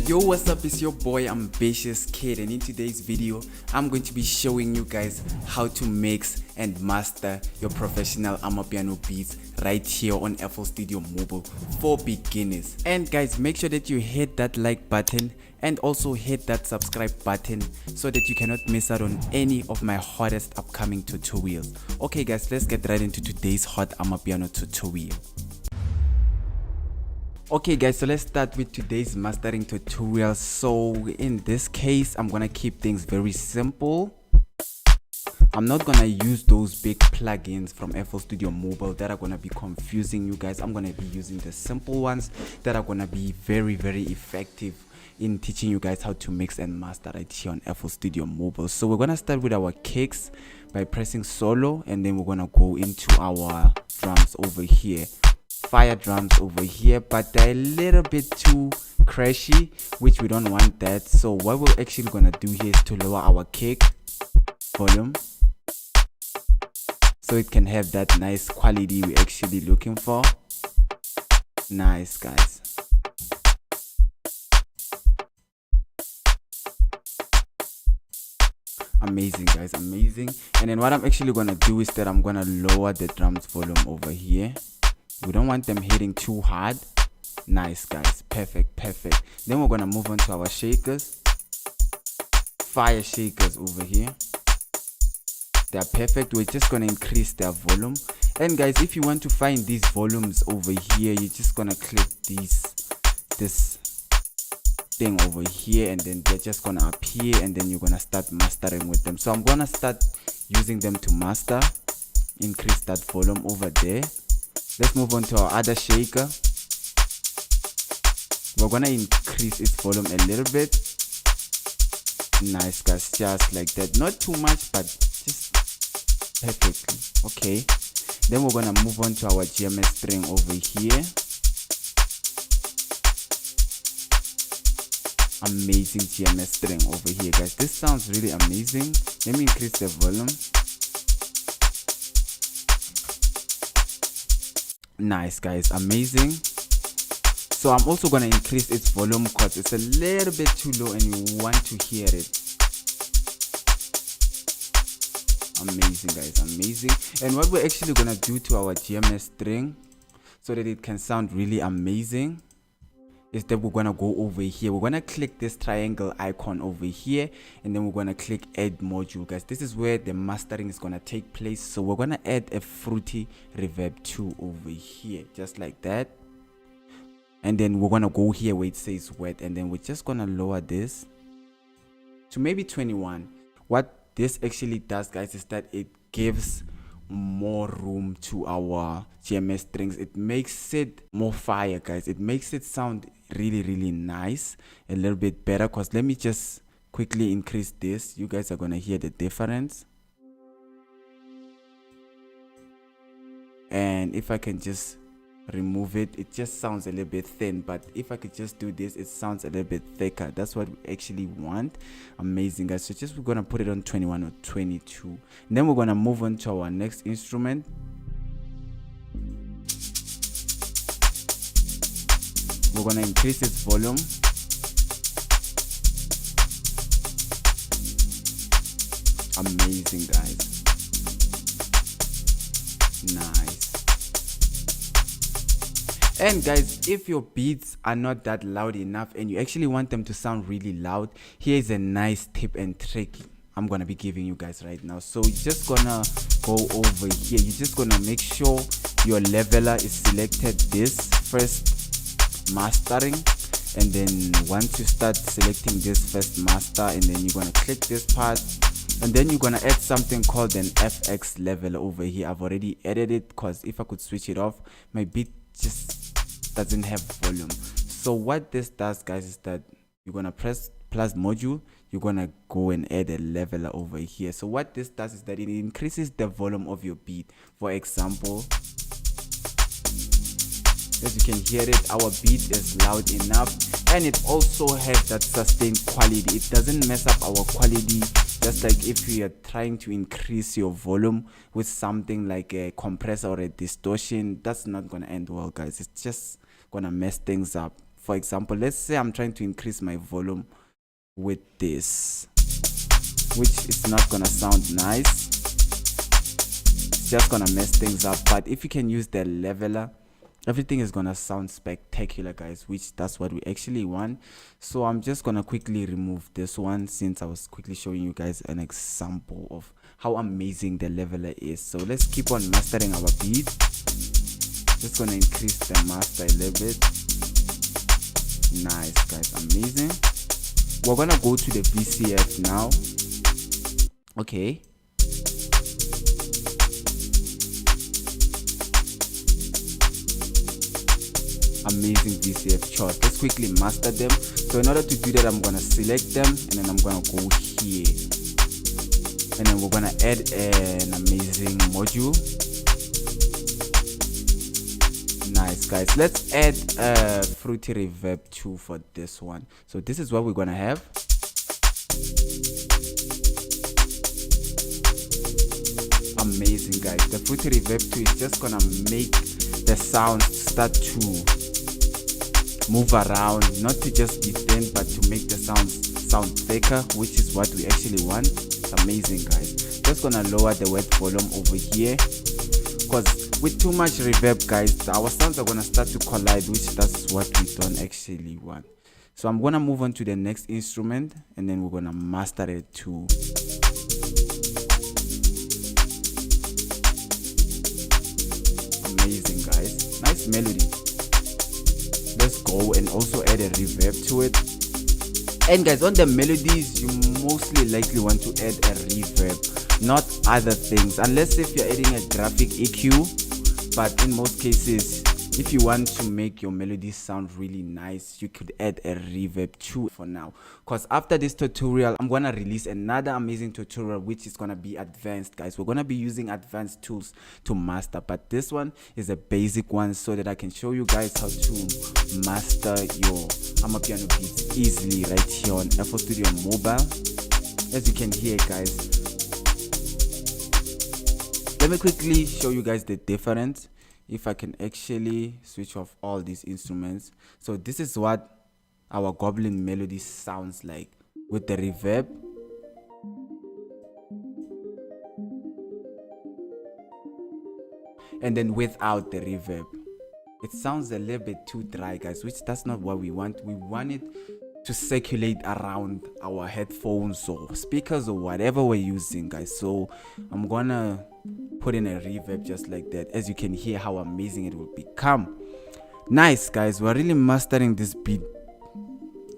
Yo, what's up? It's your boy Ambitious Kid, and in today's video I'm going to be showing you guys how to mix and master your professional amapiano beats right here on FL Studio Mobile for beginners. And guys, make sure that you hit that like button and also hit that subscribe button so that you cannot miss out on any of my hottest upcoming tutorials. Okay guys, let's get right into today's hot amapiano tutorial. Okay guys, so let's start with today's mastering tutorial. So in this case, I'm gonna keep things very simple. I'm not gonna use those big plugins from FL Studio Mobile that are gonna be confusing you guys. I'm gonna be using the simple ones that are gonna be very effective in teaching you guys how to mix and master right here on FL Studio Mobile. So we're gonna start with our kicks by pressing solo, and then we're gonna go into our drums over here. Fire drums over here, but they're a little bit too crashy, which we don't want that. So what we're actually gonna do here is to lower our kick volume so it can have that nice quality we're actually looking for. Nice guys. Amazing guys, amazing. And then what I'm actually gonna do is that I'm gonna lower the drums volume over here. We don't want them hitting too hard. Nice guys, perfect. Then we're gonna move on to our shakers. Fire shakers over here. They're perfect. We're just gonna increase their volume. And guys, if you want to find these volumes over here, you're just gonna click this thing over here, and then they're just gonna appear, and then you're gonna start mastering with them. So I'm gonna start using them to master. Increase that volume over there. Let's move on to our other shaker. We're gonna increase its volume a little bit. Nice guys, just like that. Not too much, but just perfectly. Okay. Then we're gonna move on to our GMS string over here. Amazing GMS string over here, guys. This sounds really amazing. Let me increase the volume. Nice guys, amazing. So I'm also gonna increase its volume because it's a little bit too low and you want to hear it. Amazing guys, amazing. And what we're actually gonna do to our GMS string so that it can sound really amazing is that we're gonna go over here. We're gonna click this triangle icon over here, and then we're gonna click add module, guys. This is where the mastering is gonna take place. So we're gonna add a fruity reverb 2 over here, just like that. And then we're gonna go here where it says wet, and then we're just gonna lower this to maybe 21. What this actually does, guys, is that it gives more room to our GMS strings. It makes it more fire, guys. It makes it sound really nice, a little bit better. Because let me just quickly increase this. You guys are gonna hear the difference. And if I can just remove it, it just sounds a little bit thin, but if I could just do this, it sounds a little bit thicker. That's what we actually want. Amazing guys. So just we're gonna put it on 21 or 22, and then we're gonna move on to our next instrument. We're gonna increase its volume. Amazing guys. Nice. And guys, if your beats are not that loud enough and you actually want them to sound really loud, here's a nice tip and trick I'm gonna be giving you guys right now. So you're just gonna go over here. You're just gonna make sure your leveler is selected this first mastering, and then once you start selecting this first master, and then you're gonna click this part, and then you're gonna add something called an FX level over here. I've already added it because if I could switch it off, my beat just doesn't have volume. So what this does, guys, is that you're gonna press plus module, you're gonna go and add a leveler over here. So what this does is that it increases the volume of your beat. For example, as you can hear it, our beat is loud enough, and it also has that sustained quality. It doesn't mess up our quality, just like if you are trying to increase your volume with something like a compressor or a distortion. That's not gonna end well, guys. It's just gonna mess things up For example, let's say I'm trying to increase my volume with this, which is not gonna sound nice. It's just gonna mess things up. But if you can use the leveler, everything is gonna sound spectacular, guys, which that's what we actually want. So I'm just gonna quickly remove this one, since I was quickly showing you guys an example of how amazing the leveler is. So let's keep on mastering our beat. Just gonna increase the master a little bit. Nice, guys, amazing. We're gonna go to the VCF now. Okay, amazing VCF chords. Let's quickly master them. So in order to do that, I'm gonna select them, and then I'm gonna go here, and then we're gonna add an amazing module. Nice, guys. Let's add a fruity reverb too for this one. So this is what we're gonna have. Amazing, guys. The fruity reverb too is just gonna make the sound start to move around, not to just be thin, but to make the sound thicker, which is what we actually want. It's amazing, guys. Just gonna lower the wet volume over here, because with too much reverb, guys, our sounds are gonna start to collide, which that's what we don't actually want. So I'm gonna move on to the next instrument, and then we're gonna master it too. Amazing, guys. Nice melody. Let's go and also add a reverb to it. And guys, on the melodies, you mostly likely want to add a reverb, not other things, unless if you're adding a graphic EQ. But in most cases, if you want to make your melodies sound really nice, you could add a reverb too for now. Because after this tutorial, I'm gonna release another amazing tutorial, which is gonna be advanced, guys. We're gonna be using advanced tools to master, but this one is a basic one, so that I can show you guys how to master your amapiano beats easily right here on FL Studio Mobile. As you can hear, guys, let me quickly show you guys the difference. If I can actually switch off all these instruments. So this is what our goblin melody sounds like with the reverb. And then without the reverb, it sounds a little bit too dry, guys, which that's not what we want. We want it to circulate around our headphones or speakers or whatever we're using, guys. So I'm gonna put in a reverb just like that. As you can hear how amazing it will become. Nice, guys, we're really mastering this beat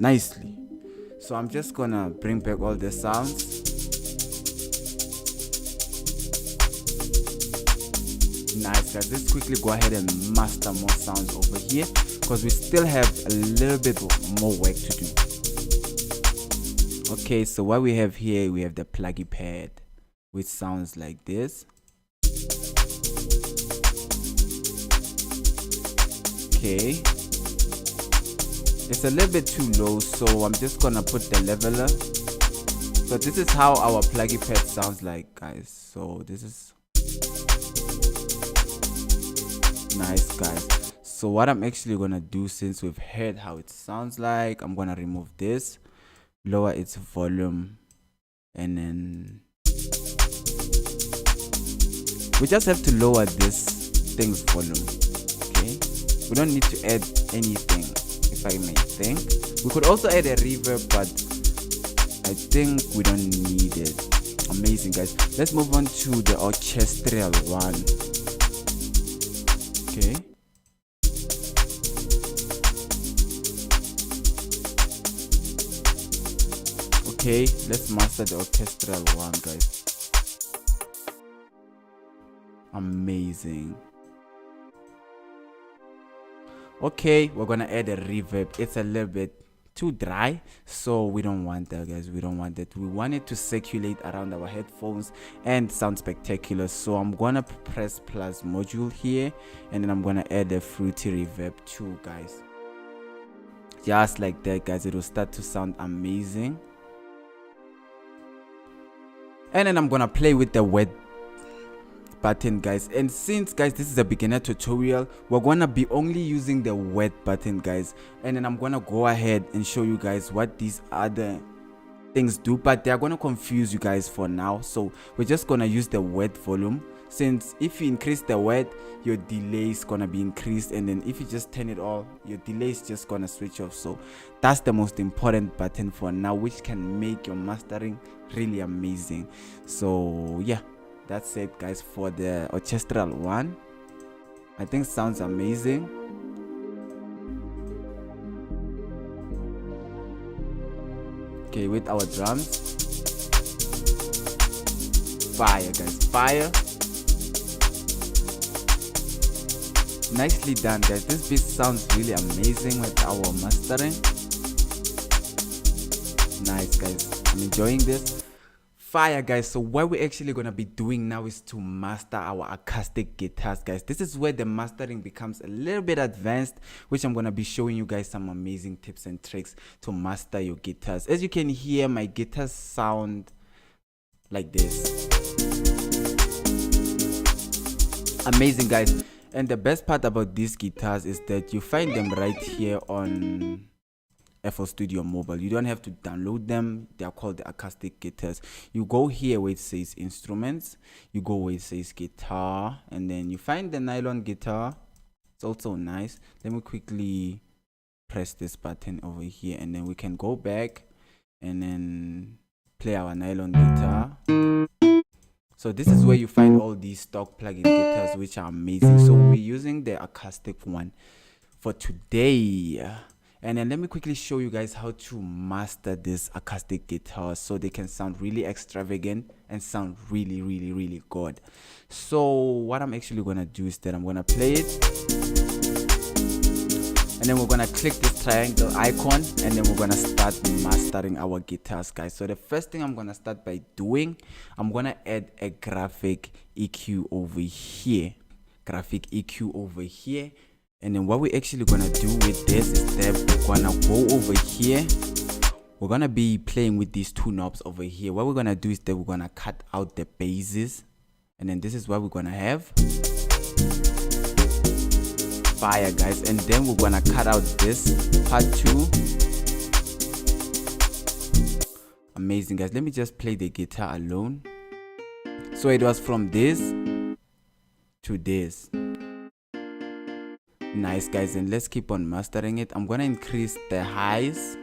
nicely. So I'm just gonna bring back all the sounds. Nice, guys, let's quickly go ahead and master more sounds over here, because we still have a little bit more work to do. Okay, so what we have here, we have the pluggy pad, which sounds like this. Okay, it's a little bit too low, so I'm just gonna put the leveler. So this is how our pluggy pad sounds like, guys. So this is nice, guys. So what I'm actually gonna do, since we've heard how it sounds like, I'm gonna remove this, lower its volume, and then we just have to lower this thing's volume. Okay, we don't need to add anything, if I may think. We could also add a reverb, but I think we don't need it. Amazing, guys. Let's move on to the orchestral one. Okay, okay, let's master the orchestral one, guys. Amazing. Okay, we're gonna add a reverb. It's a little bit too dry, so we don't want that, guys. We don't want that. We want it to circulate around our headphones and sound spectacular. So I'm gonna press plus module here, and then I'm gonna add a fruity reverb too, guys. Just like that, guys, it will start to sound amazing. And then I'm gonna play with the wet button, guys. And since, guys, this is a beginner tutorial, we're gonna be only using the wet button, guys. And then I'm gonna go ahead and show you guys what these other things do, but they're gonna confuse you guys for now. So we're just gonna use the wet volume, since if you increase the wet, your delay is gonna be increased, and then if you just turn it off, your delay is just gonna switch off. So that's the most important button for now, which can make your mastering really amazing. So yeah, that's it, guys, for the orchestral one. I think sounds amazing. Okay, with our drums, fire, guys, fire. Nicely done, guys. This beat sounds really amazing with our mastering. Nice, guys, I'm enjoying this. Fire, guys. So what we're actually gonna be doing now is to master our acoustic guitars, guys. This is where the mastering becomes a little bit advanced, which I'm gonna be showing you guys some amazing tips and tricks to master your guitars. As you can hear, my guitars sound like this. Amazing, guys. And the best part about these guitars is that you find them right here on FL Studio Mobile. You don't have to download them. They are called the acoustic guitars. You go here where it says instruments, you go where it says guitar, and then you find the nylon guitar. It's also nice. Let me quickly press this button over here, and then we can go back and then play our nylon guitar. So this is where you find all these stock plug-in guitars, which are amazing. So we're using the acoustic one for today. And then let me quickly show you guys how to master this acoustic guitar so they can sound really extravagant and sound really, really, really good. So what I'm actually gonna do is that I'm gonna play it, and then we're gonna click this triangle icon, and then we're gonna start mastering our guitars, guys. So the first thing I'm gonna start by doing, I'm gonna add a graphic EQ over here. And then what we're actually gonna do with this is that we're gonna go over here. We're gonna be playing with these two knobs over here. What we're gonna do is that we're gonna cut out the basses, and then this is what we're gonna have. Fire, guys. And then we're gonna cut out this part too. Amazing, guys. Let me just play the guitar alone. So it was from this to this. Nice, guys, and let's keep on mastering it. I'm gonna increase the highs.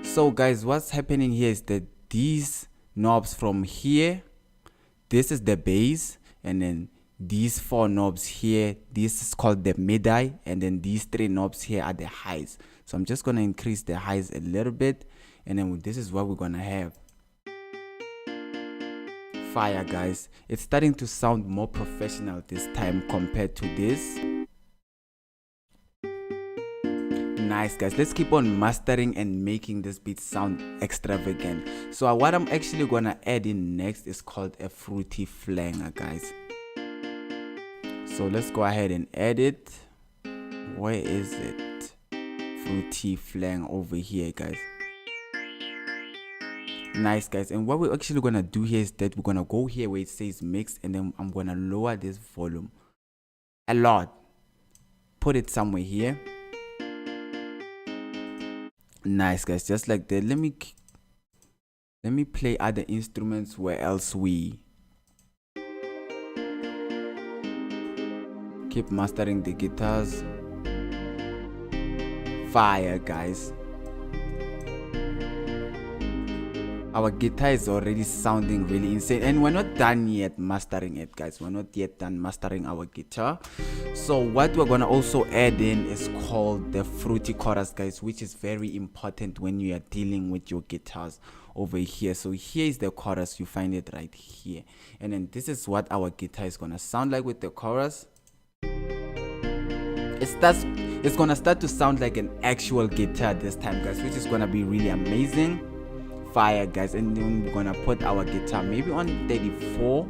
So guys, what's happening here is that these knobs from here, this is the bass, and then these four knobs here, this is called the midi, and then these three knobs here are the highs. So I'm just gonna increase the highs a little bit, and then this is what we're gonna have. Fire, guys. It's starting to sound more professional this time compared to this. Nice, guys. Let's keep on mastering and making this beat sound extravagant. So what I'm actually gonna add in next is called a fruity flanger, guys. So let's go ahead and add it. Where is it? Fruity flang over here, guys. Nice, guys. And what we're actually gonna do here is that we're gonna go here where it says mix, and then I'm gonna lower this volume a lot. Put it somewhere here. Nice, guys, just like that. Let me play other instruments where else we keep mastering the guitars. Fire, guys. Our guitar is already sounding really insane, and we're not done yet mastering it, guys. We're not yet done mastering our guitar. So what we're gonna also add in is called the fruity chorus, guys, which is very important when you are dealing with your guitars over here. So here is the chorus. You find it right here, and then this is what our guitar is gonna sound like with the chorus. It's gonna start to sound like an actual guitar this time, guys, which is gonna be really amazing. Fire, guys. And then we're gonna put our guitar maybe on 34.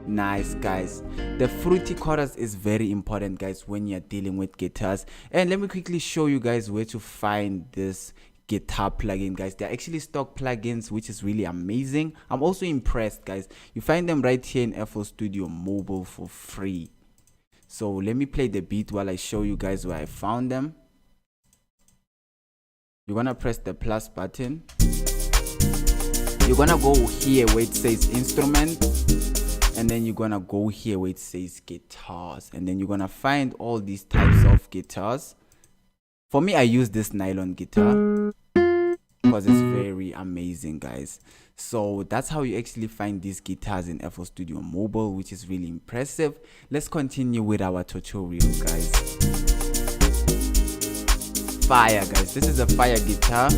Nice, guys. The fruity chorus is very important, guys, when you're dealing with guitars. And let me quickly show you guys where to find this guitar plugin, guys. They're actually stock plugins, which is really amazing. I'm also impressed, guys. You find them right here in FL Studio Mobile for free. So let me play the beat while I show you guys where I found them. You're gonna press the plus button. You're gonna go here where it says instrument, and then you're gonna go here where it says guitars, and then you're gonna find all these types of guitars. For me, I use this nylon guitar because it's very amazing, guys. So that's how you actually find these guitars in FL Studio Mobile, which is really impressive. Let's continue with our tutorial, guys. Fire, guys. This is a fire guitar.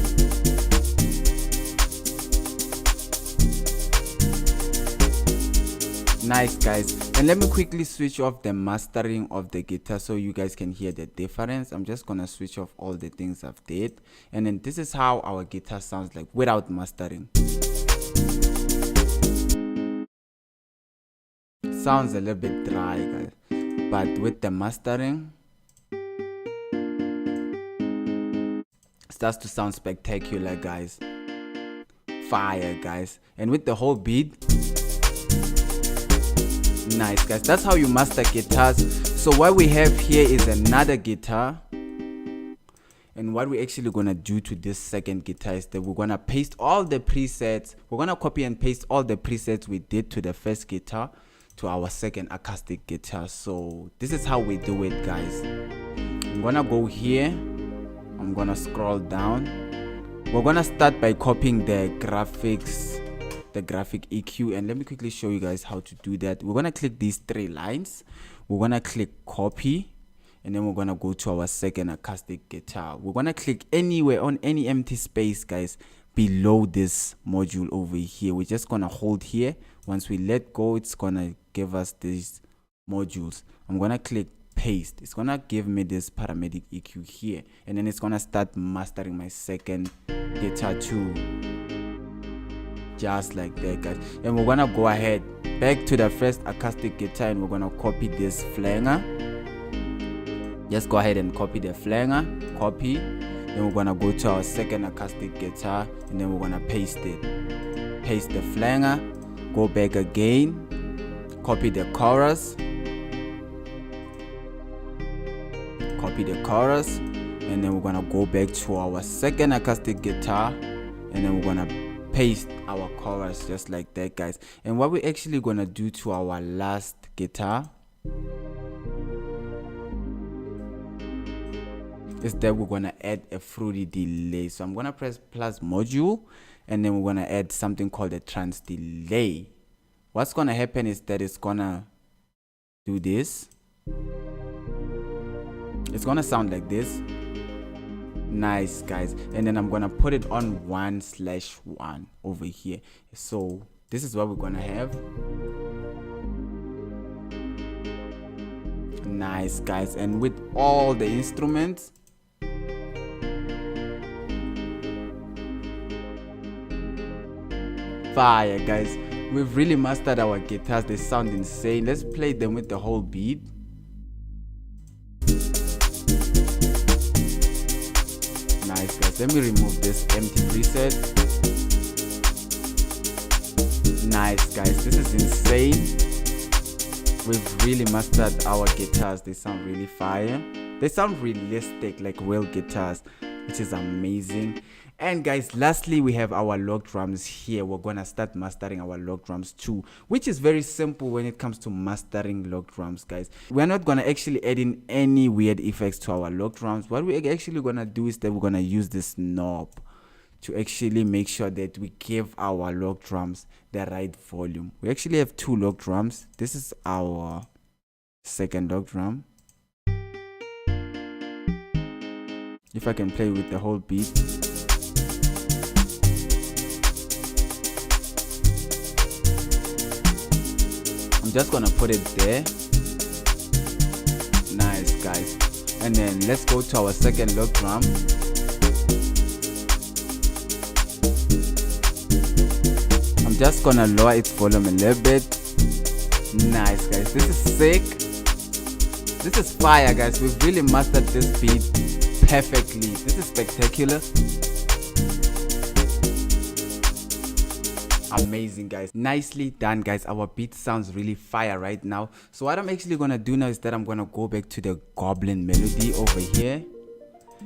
Nice, guys. And let me quickly switch off the mastering of the guitar so you guys can hear the difference. I'm just gonna switch off all the things I've did, and then this is how our guitar sounds like without mastering. Sounds a little bit dry, guys, but with the mastering it starts to sound spectacular, guys. Fire, guys. And with the whole beat, nice, guys. That's how you master guitars. So what we have here is another guitar, and what we're actually gonna do to this second guitar is that we're gonna paste all the presets. We're gonna copy and paste all the presets we did to the first guitar to our second acoustic guitar. So this is how we do it, guys. I'm gonna go here, I'm gonna scroll down. We're gonna start by copying the graphics, the graphic EQ, and let me quickly show you guys how to do that. We're gonna click these three lines, we're gonna click copy, and then we're gonna go to our second acoustic guitar. We're gonna click anywhere on any empty space, guys, below this module over here. We're just gonna hold here. Once we let go, it's gonna give us these modules. I'm gonna click paste. It's gonna give me this paramedic EQ here, and then it's gonna start mastering my second guitar too, just like that, guys. And we're gonna go ahead back to the first acoustic guitar, and we're gonna copy this flanger. Just go ahead and copy the flanger, copy. Then we're gonna go to our second acoustic guitar, and then we're gonna paste it. Paste the flanger, go back again, copy the chorus, copy the chorus, and then we're gonna go back to our second acoustic guitar, and then we're gonna paste our chorus just like that, guys. And what we're actually gonna do to our last guitar is that we're gonna add a fruity delay. So I'm gonna press plus module, and then we're gonna add something called a trans delay. What's gonna happen is that it's gonna do this. It's gonna sound like this. Nice, guys. And then I'm gonna put it on 1/1 over here. So this is what we're gonna have. Nice, guys. And with all the instruments, fire, guys. We've really mastered our guitars. They sound insane. Let's play them with the whole beat. Nice, guys. Let me remove this empty preset. Nice, guys. This is insane. We've really mastered our guitars. They sound really fire. They sound realistic, like real guitars, which is amazing. And guys, lastly, we have our log drums here. We're gonna start mastering our log drums too, which is very simple when it comes to mastering log drums, guys. We're not gonna actually add in any weird effects to our log drums. What we're actually gonna do is that we're gonna use this knob to actually make sure that we give our log drums the right volume. We actually have two log drums. This is our second log drum. If I can play with the whole beat. I'm just gonna put it there. Nice, guys. And then let's go to our second log drum. I'm just gonna lower its volume a little bit. Nice, guys. This is sick. This is fire, guys. We've really mastered this beat perfectly. This is spectacular. Amazing, guys. Nicely done, guys. Our beat sounds really fire right now. So what I'm actually gonna do now is that I'm gonna go back to the goblin melody over here,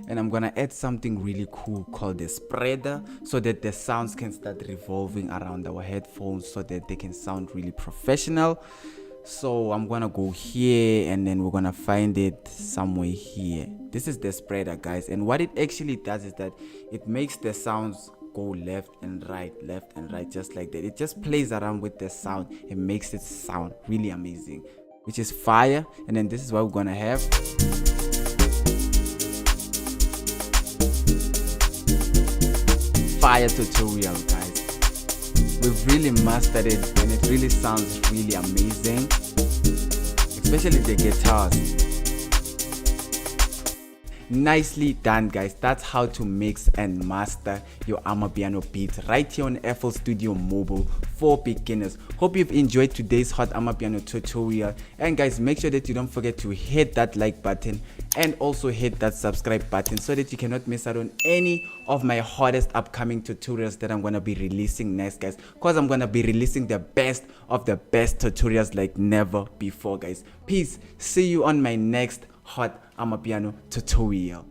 and I'm gonna add something really cool called the spreader, so that the sounds can start revolving around our headphones so that they can sound really professional. So I'm gonna go here, and then we're gonna find it somewhere here. This is the spreader, guys, and what it actually does is that it makes the sounds go left and right, just like that. It just plays around with the sound and makes it sound really amazing, which is fire. And then this is what we're gonna have. Fire tutorial, guys. We've really mastered it, and it really sounds really amazing, especially the guitars. Nicely done, guys. That's how to mix and master your amapiano beats right here on FL Studio Mobile for beginners. Hope you've enjoyed today's hot amapiano tutorial, and guys, make sure that you don't forget to hit that like button and also hit that subscribe button so that you cannot miss out on any of my hottest upcoming tutorials that I'm gonna be releasing next, guys, because I'm gonna be releasing the best of the best tutorials like never before, guys. Peace. See you on my next hot amapiano tutorial.